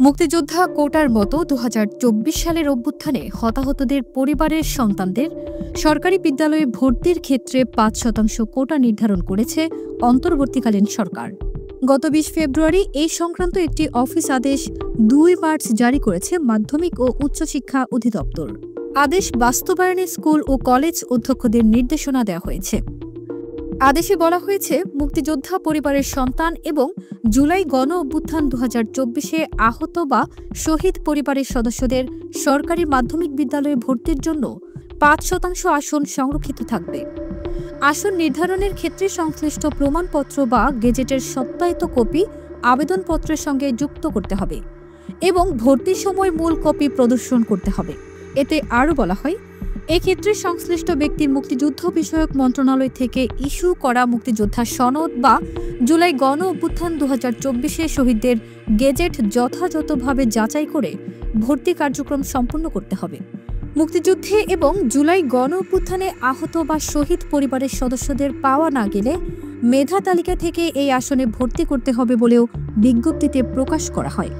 মুক্তিযোদ্ধা কোটার মতো ২০২৪ সালের অভ্যুত্থানে হতাহতদের পরিবারের সন্তানদের সরকারি বিদ্যালয়ে ভর্তির ক্ষেত্রে ৫% কোটা নির্ধারণ করেছে অন্তর্বর্তীকালীন সরকার। গত ২০ ফেব্রুয়ারি এই সংক্রান্ত একটি অফিস আদেশ ২ মার্চ জারি করেছে মাধ্যমিক ও উচ্চশিক্ষা অধিদপ্তর। আদেশ বাস্তবায়নে স্কুল ও কলেজ অধ্যক্ষদের নির্দেশনা দেওয়া হয়েছে। আদেশে বলা হয়েছে, মুক্তিযোদ্ধা পরিবারের সন্তান এবং জুলাই গণ অভ্যুত্থান ২০২৪-এ আহত বা শহীদ পরিবারের সদস্যদের সরকারি মাধ্যমিক বিদ্যালয়ে ভর্তির জন্য ৫% আসন সংরক্ষিত থাকবে। আসন নির্ধারণের ক্ষেত্রে সংশ্লিষ্ট প্রমাণপত্র বা গেজেটের সত্যায়িত কপি আবেদনপত্রের সঙ্গে যুক্ত করতে হবে এবং ভর্তির সময় মূল কপি প্রদর্শন করতে হবে। এতে আরও বলা হয়, এক্ষেত্রে সংশ্লিষ্ট ব্যক্তির মুক্তিযুদ্ধ বিষয়ক মন্ত্রণালয় থেকে ইস্যু করা মুক্তিযোদ্ধা সনদ বা জুলাই গণ অভ্যুত্থান ২০২৪-এ শহীদদের গেজেট যথাযথভাবে যাচাই করে ভর্তি কার্যক্রম সম্পন্ন করতে হবে। মুক্তিযুদ্ধে এবং জুলাই গণ অভ্যুত্থানে আহত বা শহীদ পরিবারের সদস্যদের পাওয়া না গেলে মেধা তালিকা থেকে এই আসনে ভর্তি করতে হবে বলেও বিজ্ঞপ্তিতে প্রকাশ করা হয়।